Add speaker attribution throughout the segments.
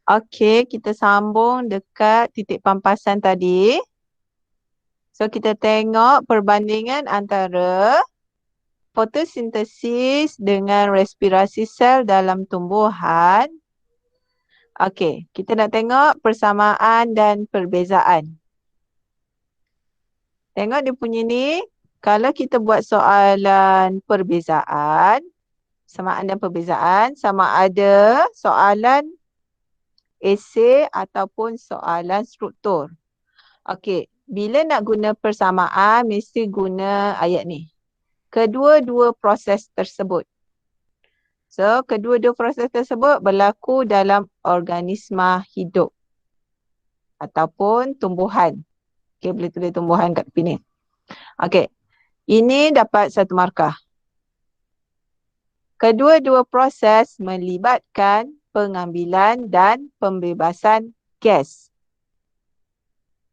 Speaker 1: Okey, kita sambung dekat titik pampasan tadi. So, kita tengok perbandingan antara fotosintesis dengan respirasi sel dalam tumbuhan. Okey, kita nak tengok persamaan dan perbezaan. Tengok dia punya ni, kalau kita buat soalan perbezaan, samaan dan perbezaan, sama ada soalan esei ataupun soalan struktur. Okey, bila nak guna persamaan, mesti guna ayat ni. Kedua-dua proses tersebut. So, kedua-dua proses tersebut berlaku dalam organisma hidup ataupun tumbuhan. Okey, boleh tulis tumbuhan kat tepi ni. Okey, ini dapat 1 markah. Kedua-dua proses melibatkan pengambilan dan pembebasan gas.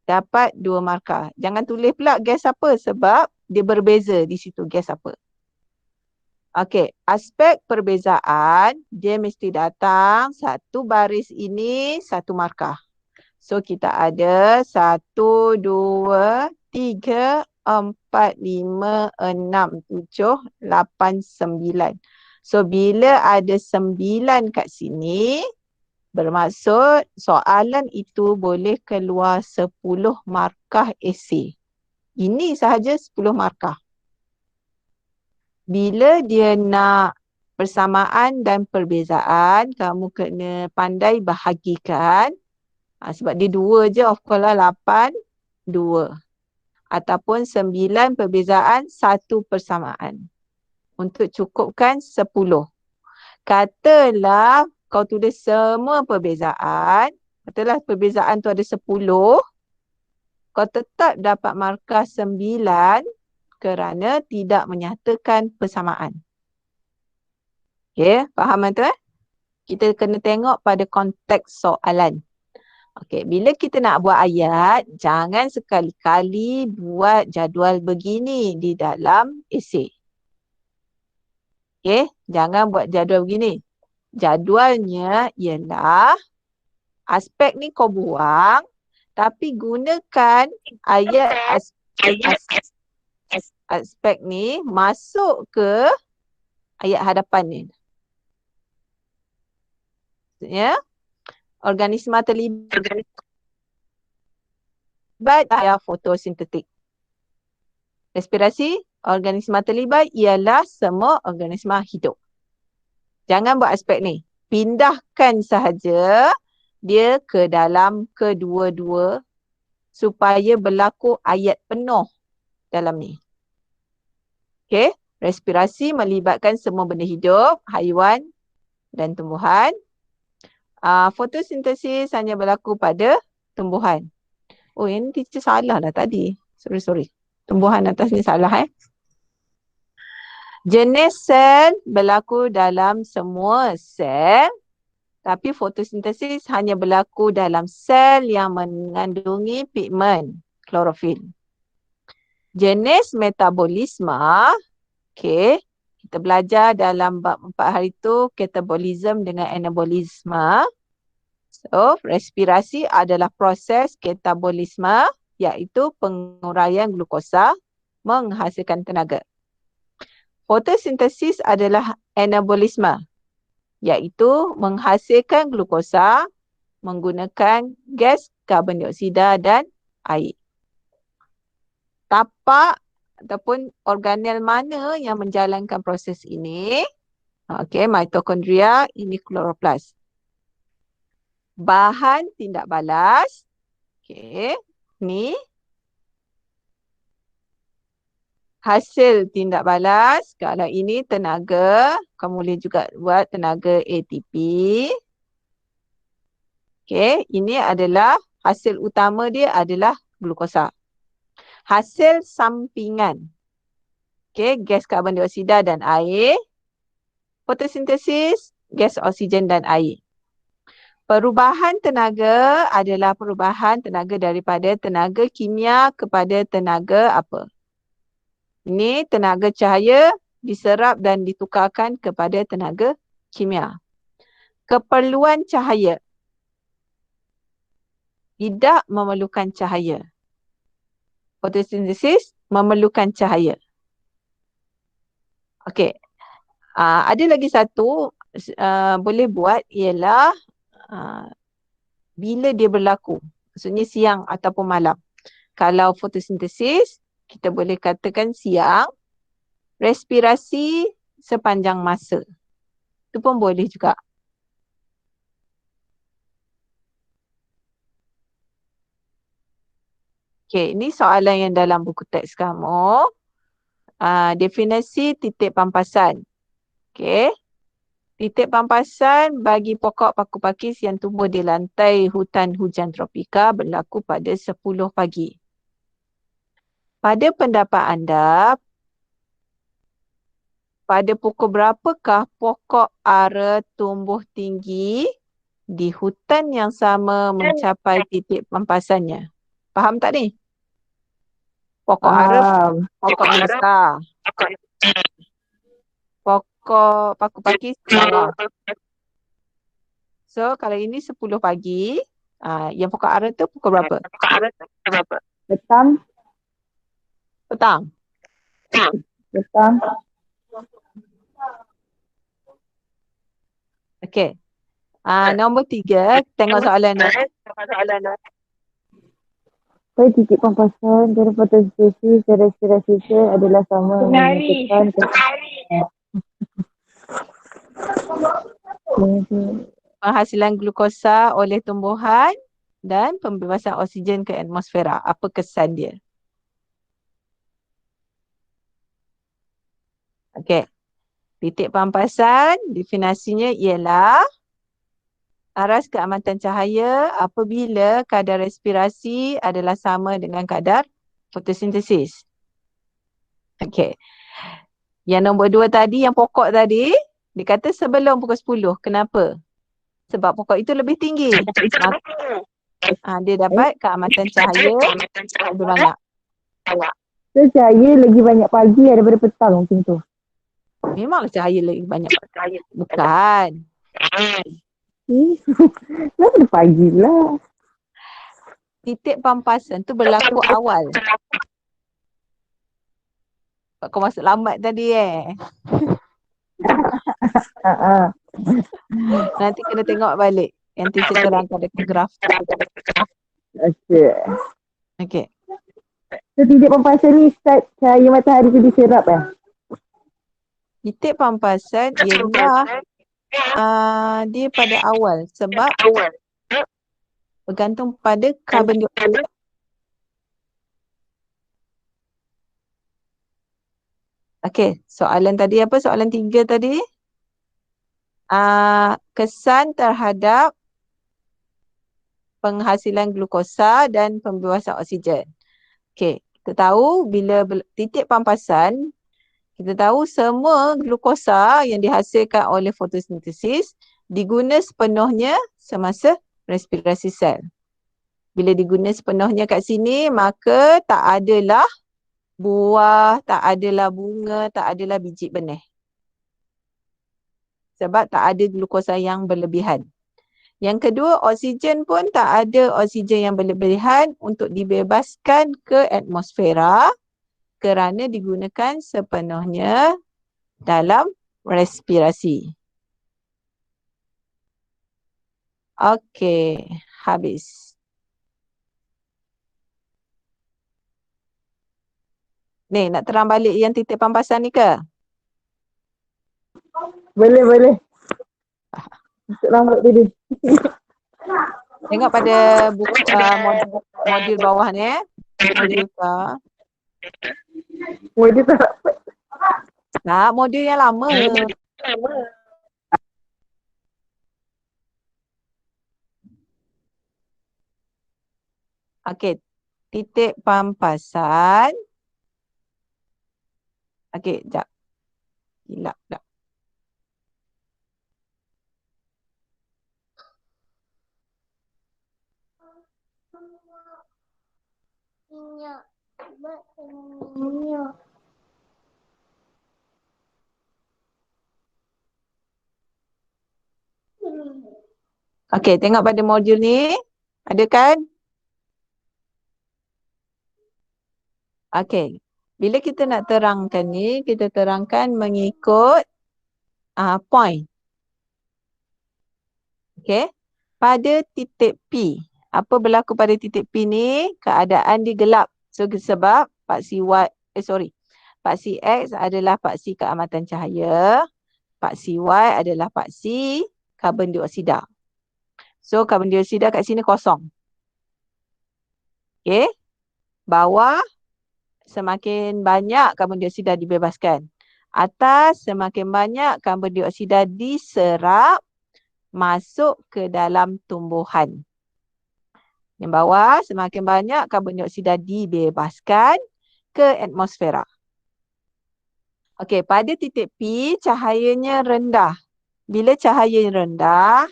Speaker 1: Dapat 2 markah. Jangan tulis pula gas apa sebab dia berbeza di situ gas apa. Okey, aspek perbezaan dia mesti datang satu baris ini 1 markah. So kita ada 1, 2, 3, 4, 5, 6, 7, 8, 9. So bila ada 9 kat sini, bermaksud soalan itu boleh keluar 10 markah esei. Ini sahaja 10 markah. Bila dia nak persamaan dan perbezaan, kamu kena pandai bahagikan. Sebab dia 2 je, of course lah 8, 2. Ataupun 9 perbezaan, 1 persamaan. Untuk cukupkan 10. Katalah kau tulis semua perbezaan, katalah perbezaan tu ada 10, kau tetap dapat markah 9 kerana tidak menyatakan persamaan. Okey, faham tu Kita kena tengok pada konteks soalan. Okey, bila kita nak buat ayat, jangan sekali-kali buat jadual begini di dalam esei. Okey, jangan buat jadual begini. Jadualnya ialah aspek ni kau buang, tapi gunakan ayat aspek ni masuk ke ayat hadapan ni. Maksudnya, organisma terlibat adalah fotosintetik. Respirasi, organisma terlibat ialah semua organisma hidup. Jangan buat aspek ni. Pindahkan sahaja dia ke dalam kedua-dua supaya berlaku ayat penuh dalam ni. Okey, respirasi melibatkan semua benda hidup, haiwan dan tumbuhan. Fotosintesis hanya berlaku pada tumbuhan. Oh, yang teacher salah lah tadi. Sorry. Tumbuhan atas ni salah Jenis sel berlaku dalam semua sel, tapi fotosintesis hanya berlaku dalam sel yang mengandungi pigmen klorofil. Jenis metabolisme, okey, kita belajar dalam bab 4 hari tu katabolisme dengan anabolisme. So, respirasi adalah proses katabolisme, iaitu penguraian glukosa menghasilkan tenaga. Fotosintesis adalah anabolisme, iaitu menghasilkan glukosa menggunakan gas karbon dioksida dan air. Tapak ataupun organel mana yang menjalankan proses ini? Okey, mitokondria, ini kloroplast. Bahan tindak balas, okey, ni hasil tindak balas. Kalau ini tenaga, kamu boleh juga buat tenaga ATP. Okey, ini adalah hasil utama dia adalah glukosa. Hasil sampingan, okey, gas karbon dioksida dan air. Fotosintesis, gas oksigen dan air. Perubahan tenaga adalah perubahan tenaga daripada tenaga kimia kepada tenaga apa? Ini tenaga cahaya diserap dan ditukarkan kepada tenaga kimia. Keperluan cahaya. tidak memerlukan cahaya. Fotosintesis memerlukan cahaya. Okey. Ada lagi satu boleh buat ialah bila dia berlaku. Maksudnya siang ataupun malam. Kalau fotosintesis, kita boleh katakan siang. Respirasi sepanjang masa. Itu pun boleh juga. Okey, ini soalan yang dalam buku teks kamu. Definisi titik pampasan. Okey. Titik pampasan bagi pokok paku pakis yang tumbuh di lantai hutan hujan tropika berlaku pada 10 pagi. Pada pendapat anda, pada pukul berapakah pokok ara tumbuh tinggi di hutan yang sama mencapai titik pampasannya? Faham tak ni? Pokok ara, pokok yang besar. Pokok paku pakis bawah. So, kalau ini 10 pagi, yang pokok ara tu pukul berapa?
Speaker 2: Petang.
Speaker 1: Petang.
Speaker 2: Petang.
Speaker 1: Okey. Nombor 3, tengok soalan ni.
Speaker 2: Pada titik pampasan dari fotosintesis dan respirasi sel adalah sama menyebabkan
Speaker 1: Penghasilan glukosa oleh tumbuhan dan pembebasan oksigen ke atmosfera. Apa kesan dia? Okey. Titik pampasan definisinya ialah aras keamatan cahaya apabila kadar respirasi adalah sama dengan kadar fotosintesis. Okey. Yang nombor 2 tadi, yang pokok tadi, dikata sebelum pukul 10. Kenapa? Sebab pokok itu lebih tinggi. Dia dapat keamatan cahaya lebih banyak.
Speaker 2: so, cahaya lagi banyak pagi daripada petang macam tu.
Speaker 1: Memanglah cahaya lebih banyak. Bukan.
Speaker 2: Kenapa dia pagi lah?
Speaker 1: Titik pampasan tu berlaku awal. Sebab kau masuk lambat tadi Nanti kena tengok balik yang teacher terangkan dekat graf tu.
Speaker 2: Okey.
Speaker 1: Okey.
Speaker 2: So, titik pampasan ni start cahaya matahari tu diserap
Speaker 1: Titik pampasan ialah dia pada awal sebab bergantung pada karbon dioksida. Okey, soalan tadi apa? Soalan 3 tadi. Kesan terhadap penghasilan glukosa dan pembebasan oksigen. Okey, kita tahu bila titik pampasan, kita tahu semua glukosa yang dihasilkan oleh fotosintesis diguna sepenuhnya semasa respirasi sel. Bila diguna sepenuhnya kat sini, maka tak adalah buah, tak adalah bunga, tak adalah biji benih. Sebab tak ada glukosa yang berlebihan. Yang kedua, oksigen pun tak ada oksigen yang berlebihan untuk dibebaskan ke atmosfera kerana digunakan sepenuhnya dalam respirasi. Okey, habis. Ni, nak terang balik yang titik pampasan ni ke?
Speaker 2: Boleh. Untuk lambat tadi.
Speaker 1: Tengok pada buku modul bawah ni Modul
Speaker 2: Dia tak dapat.
Speaker 1: Tak, modul yang lama. Okey, titik pampasan. Okey, sekejap. Hilap pula. Okey, tengok pada modul ni. Ada kan? Okey. Bila kita nak terangkan ni, kita terangkan mengikut point. Okey. Pada titik P. Apa berlaku pada titik P ni? Keadaan dia gelap. So sebab paksi paksi X adalah paksi keamatan cahaya. Paksi Y adalah paksi karbon dioksida. So karbon dioksida kat sini kosong. Okey. Bawah semakin banyak karbon dioksida dibebaskan. Atas semakin banyak karbon dioksida diserap masuk ke dalam tumbuhan. Yang bawah semakin banyak karbon dioksida dibebaskan ke atmosfera. Okey, pada titik P cahayanya rendah. Bila cahaya rendah,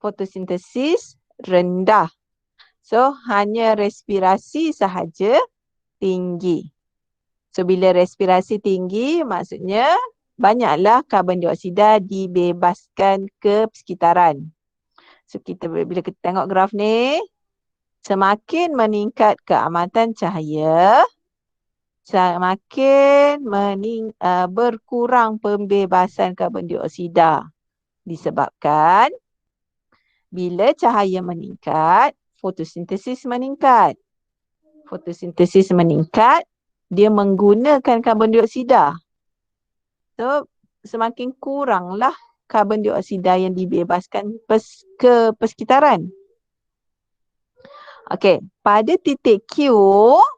Speaker 1: fotosintesis rendah. So hanya respirasi sahaja tinggi. So bila respirasi tinggi maksudnya banyaklah karbon dioksida dibebaskan ke sekitaran. So bila kita tengok graf ni, semakin meningkat keamatan cahaya, semakin berkurang pembebasan karbon dioksida. Disebabkan bila cahaya meningkat, fotosintesis meningkat. Fotosintesis meningkat, dia menggunakan karbon dioksida. So, semakin kuranglah karbon dioksida yang dibebaskan ke persekitaran. Okey, pada titik Q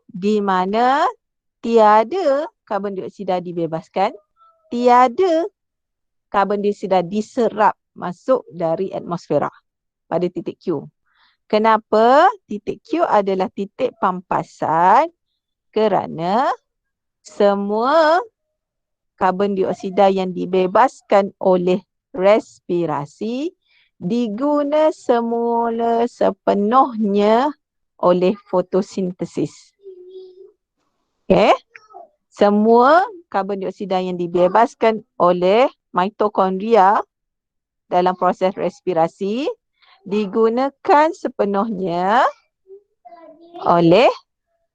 Speaker 1: di mana tiada karbon dioksida dibebaskan, tiada karbon dioksida diserap masuk dari atmosfera pada titik Q. Kenapa? Titik Q adalah titik pampasan kerana semua karbon dioksida yang dibebaskan oleh respirasi diguna semula sepenuhnya oleh fotosintesis. Okey. Semua karbon dioksida yang dibebaskan oleh mitokondria dalam proses respirasi digunakan sepenuhnya oleh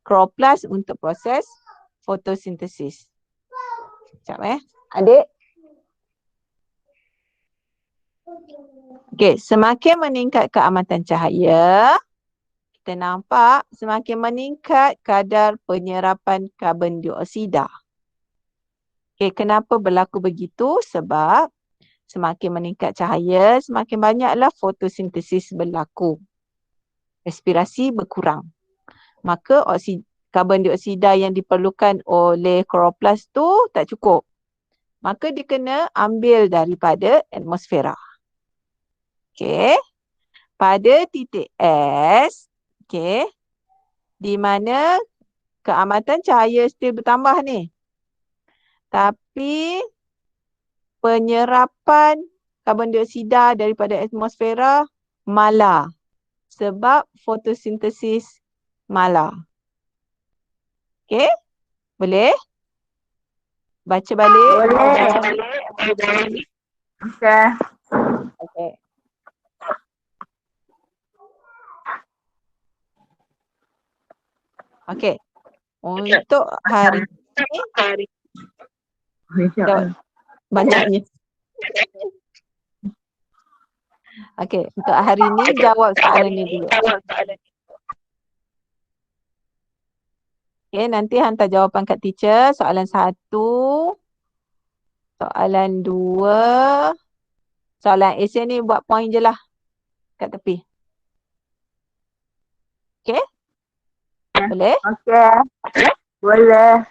Speaker 1: kloroplas untuk proses fotosintesis. Sekejap adik. Okey, semakin meningkat keamatan cahaya, kita nampak semakin meningkat kadar penyerapan karbon dioksida. Okey, kenapa berlaku begitu? Sebab semakin meningkat cahaya, semakin banyaklah fotosintesis berlaku. Respirasi berkurang. Maka karbon dioksida yang diperlukan oleh kloroplas tu tak cukup. Maka dia kena ambil daripada atmosfera. Okey. Pada titik S, okey, di mana keamatan cahaya still bertambah ni. Tapi penyerapan karbon dioksida daripada atmosfera malar. Sebab fotosintesis malar. Okey? Boleh? Baca balik.
Speaker 2: Boleh. Okey.
Speaker 1: Okey. Okey. Untuk hari ini banyaknya. Okey, untuk hari ini jawab soalan ni dulu. Okey, nanti hantar jawapan kat teacher. Soalan 1, soalan 2, soalan esei ni buat point je lah kat tepi. Okey? Boleh?
Speaker 2: Okey. Boleh.